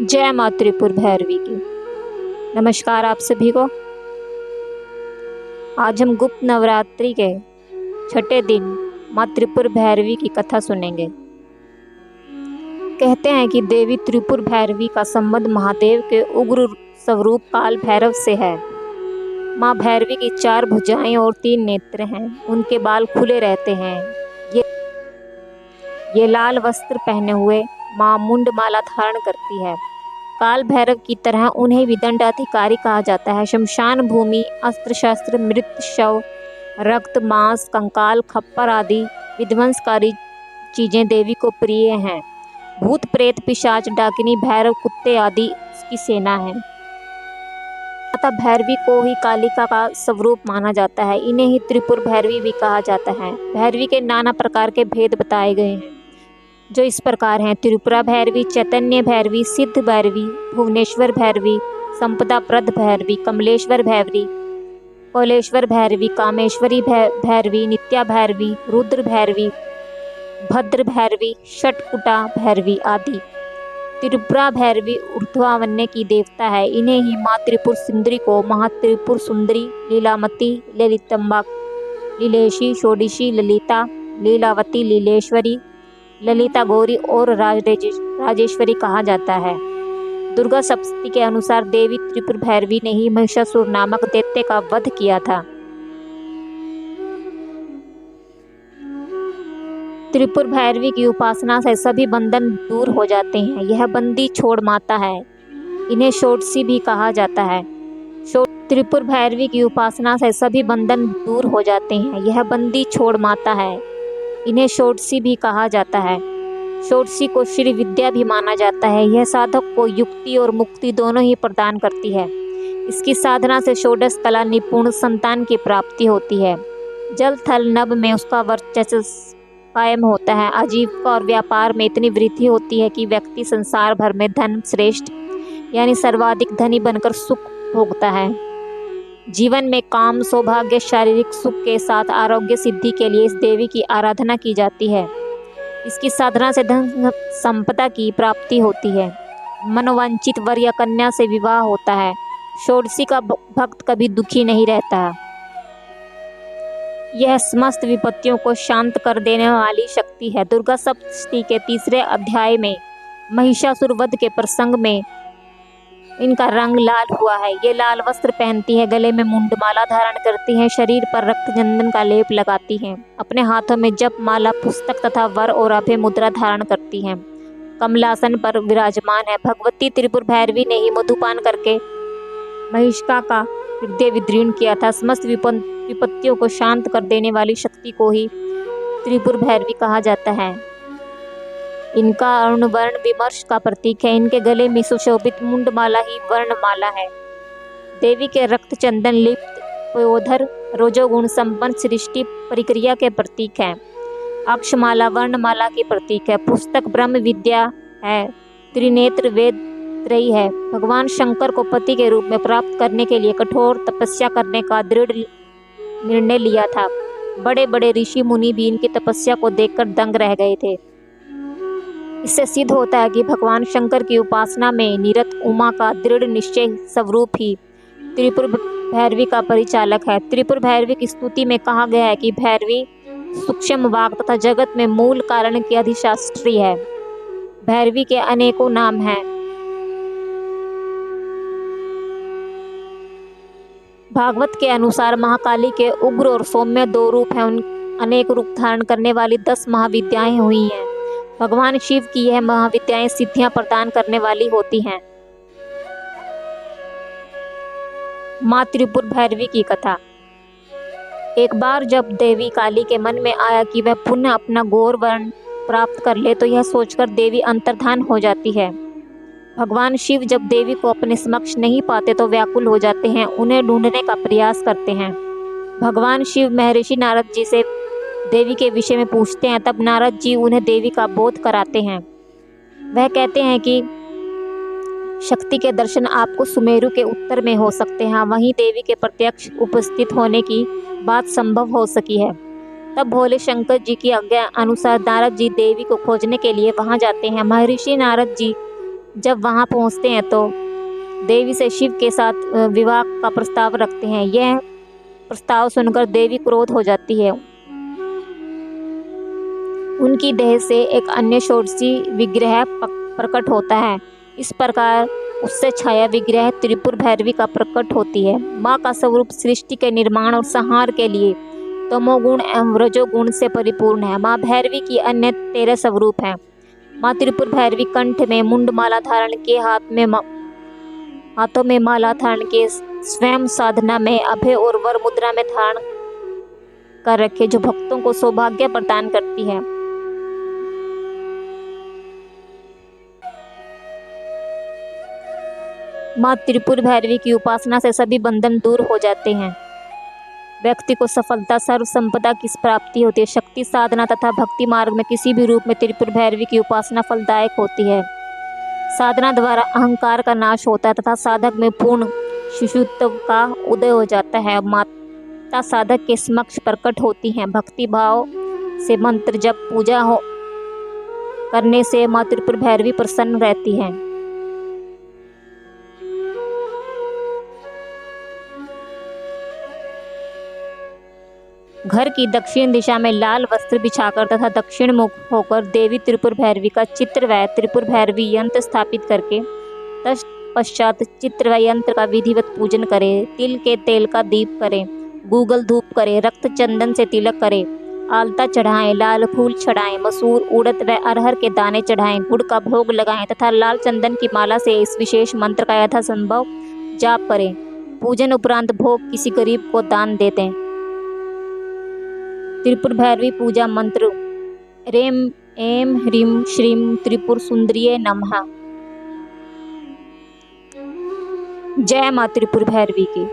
जय माँ त्रिपुर भैरवी की। नमस्कार आप सभी को। आज हम गुप्त नवरात्रि के छठे दिन माँ त्रिपुर भैरवी की कथा सुनेंगे। कहते हैं कि देवी त्रिपुर भैरवी का संबंध महादेव के उग्र स्वरूप काल भैरव से है। माँ भैरवी की 4 भुजाएं और 3 नेत्र हैं। उनके बाल खुले रहते हैं। ये लाल वस्त्र पहने हुए माँ मुंडमाला धारण करती है। काल भैरव की तरह उन्हें विदंड अधिकारी कहा जाता है। शमशान भूमि, अस्त्र शस्त्र, मृत शव, रक्त, मांस, कंकाल, खप्पर आदि विध्वंसकारी चीजें देवी को प्रिय हैं। भूत प्रेत, पिशाच, डाकिनी, भैरव, कुत्ते आदि उसकी सेना है। माता भैरवी को ही कालिका का स्वरूप माना जाता है। इन्हें ही त्रिपुर भैरवी भी कहा जाता है। भैरवी के नाना प्रकार के भेद बताए गए हैं, जो इस प्रकार हैं: त्रिपुरा भैरवी, चैतन्य भैरवी, सिद्ध भैरवी, भुवनेश्वर भैरवी, संपदा प्रद भैरवी, कमलेश्वर भैरवी, कौलेश्वर भैरवी, कामेश्वरी भैरवी, नित्या भैरवी, रुद्र भैरवी, भद्र भैरवी, षटकुटा भैरवी आदि। त्रिपुरा भैरवी ऊर्ध्वावन्य की देवता है। इन्हें ही माँ त्रिपुर सुंदरी को महात्रिपुर सुंदरी, लीलामती, ललितम्बा, लीलेशी, षोडशी, ललिता, लीलावती, लीलेश्वरी, ललिता गौरी और राजेश्वरी कहा जाता है। दुर्गा सप्तशती के अनुसार देवी त्रिपुर भैरवी ने ही महिषासुर नामक दैत्य का वध किया था। त्रिपुर भैरवी की उपासना से सभी बंधन दूर हो जाते हैं। यह बंदी छोड़ माता है। इन्हें षोडशी भी कहा जाता है। त्रिपुर भैरवी की उपासना से सभी बंधन दूर हो जाते हैं। यह बंदी छोड़ माता है। इन्हें षोडशी भी कहा जाता है। षोडशी को श्री विद्या भी माना जाता है। यह साधक को युक्ति और मुक्ति दोनों ही प्रदान करती है। इसकी साधना से षोडश कला निपुण संतान की प्राप्ति होती है। जल थल नभ में उसका वर्चस्व कायम होता है। आजीविका और व्यापार में इतनी वृद्धि होती है कि व्यक्ति संसार भर में धन श्रेष्ठ यानी सर्वाधिक धनी बनकर सुख भोगता है। जीवन में काम, सौभाग्य, शारीरिक सुख के साथ आरोग्य सिद्धि के लिए इस देवी की आराधना की जाती है। इसकी साधना से धन संपदा की प्राप्ति होती है। मनोवांछित वर या कन्या से विवाह होता है। षोडशी का भक्त कभी दुखी नहीं रहता। यह समस्त विपत्तियों को शांत कर देने वाली शक्ति है। दुर्गा सप्तशती के 3 अध्याय में महिषासुर वध के प्रसंग में इनका रंग लाल हुआ है। ये लाल वस्त्र पहनती है, गले में मुंडमाला धारण करती हैं, शरीर पर रक्त चंदन का लेप लगाती हैं, अपने हाथों में जप माला, पुस्तक तथा वर और अभय मुद्रा धारण करती हैं, कमलासन पर विराजमान है। भगवती त्रिपुर भैरवी ने ही मधुपान करके महिषका का हृदय विदीर्ण किया था। समस्त विपत्तियों को शांत कर देने वाली शक्ति को ही त्रिपुर भैरवी कहा जाता है। इनका अरुण वर्ण विमर्श का प्रतीक है। इनके गले में सुशोभित मुंडमाला ही वर्णमाला है। देवी के रक्त चंदन लिप्त पयोधर रोजोगुण संपन्न सृष्टि परिक्रिया के प्रतीक है। अक्षमाला वर्णमाला की प्रतीक है। पुस्तक ब्रह्म विद्या है। त्रिनेत्र वेद त्रयी है। भगवान शंकर को पति के रूप में प्राप्त करने के लिए कठोर तपस्या करने का दृढ़ निर्णय लिया था। बड़े बड़े ऋषि मुनि भी इनकी तपस्या को देखकर दंग रह गए थे। इससे सिद्ध होता है कि भगवान शंकर की उपासना में निरत उमा का दृढ़ निश्चय स्वरूप ही त्रिपुर भैरवी का परिचालक है। त्रिपुर भैरवी की स्तुति में कहा गया है कि भैरवी सूक्ष्म वाग तथा जगत में मूल कारण की अधिशास्त्री है। भैरवी के अनेकों नाम हैं। भागवत के अनुसार महाकाली के उग्र और सौम्य 2 रूप हैं। उन अनेक रूप धारण करने वाली 10 महाविद्याएं हुई हैं। भगवान शिव की यह महाविद्याएं सिद्धियां प्रदान करने वाली होती हैं। माँ त्रिपुर भैरवी की कथा। एक बार जब देवी काली के मन में आया कि वह पुनः अपना गौर वर्ण प्राप्त कर ले, तो यह सोचकर देवी अंतर्धान हो जाती है। भगवान शिव जब देवी को अपने समक्ष नहीं पाते तो व्याकुल हो जाते हैं। उन्हें ढूंढने का प्रयास करते हैं। भगवान शिव महर्षि नारद जी से देवी के विषय में पूछते हैं। तब नारद जी उन्हें देवी का बोध कराते हैं। वह कहते हैं कि शक्ति के दर्शन आपको सुमेरु के उत्तर में हो सकते हैं। वहीं देवी के प्रत्यक्ष उपस्थित होने की बात संभव हो सकी है। तब भोले शंकर जी की आज्ञा अनुसार नारद जी देवी को खोजने के लिए वहां जाते हैं। महर्षि नारद जी जब वहां पहुंचते हैं तो देवी से शिव के साथ विवाह का प्रस्ताव रखते हैं। यह प्रस्ताव सुनकर देवी क्रोध हो जाती है। उनकी देह से एक अन्य षोडशी विग्रह प्रकट होता है। इस प्रकार उससे छाया विग्रह त्रिपुर भैरवी का प्रकट होती है। माँ का स्वरूप सृष्टि के निर्माण और संहार के लिए तमोगुण एवं रजोगुण से परिपूर्ण है। माँ भैरवी की अन्य 13 स्वरूप हैं। माँ त्रिपुर भैरवी कंठ में मुंड माला धारण के, हाथों में माला धारण के, स्वयं साधना में अभय और वर मुद्रा में धारण कर रखे, जो भक्तों को सौभाग्य प्रदान करती है। माँ त्रिपुर भैरवी की उपासना से सभी बंधन दूर हो जाते हैं। व्यक्ति को सफलता, सर्व संपदा की प्राप्ति होती है। शक्ति साधना तथा भक्ति मार्ग में किसी भी रूप में त्रिपुर भैरवी की उपासना फलदायक होती है। साधना द्वारा अहंकार का नाश होता है तथा साधक में पूर्ण शिशुत्व का उदय हो जाता है। माता साधक के समक्ष प्रकट होती हैं। भक्ति भाव से मंत्र जप पूजा करने से माँ त्रिपुर भैरवी प्रसन्न रहती हैं। घर की दक्षिण दिशा में लाल वस्त्र बिछाकर तथा दक्षिण मुख होकर देवी त्रिपुर भैरवी का चित्र व त्रिपुर भैरवी यंत्र स्थापित करके तत्पश्चात चित्र व यंत्र का विधिवत पूजन करें। तिल के तेल का दीप करें, गूगल धूप करें, रक्त चंदन से तिलक करें, आलता चढ़ाएं, लाल फूल चढ़ाएं, मसूर, उड़द व अरहर के दाने चढ़ाएं, गुड़ का भोग लगाएं तथा लाल चंदन की माला से इस विशेष मंत्र का यथासंभव जाप करें। पूजन उपरांत भोग किसी गरीब को दान दे दें। त्रिपुर भैरवी पूजा मंत्र रेम एम ह्रीम श्रीम त्रिपुर सुंदरिये नमः। जय माँ त्रिपुर भैरवी की।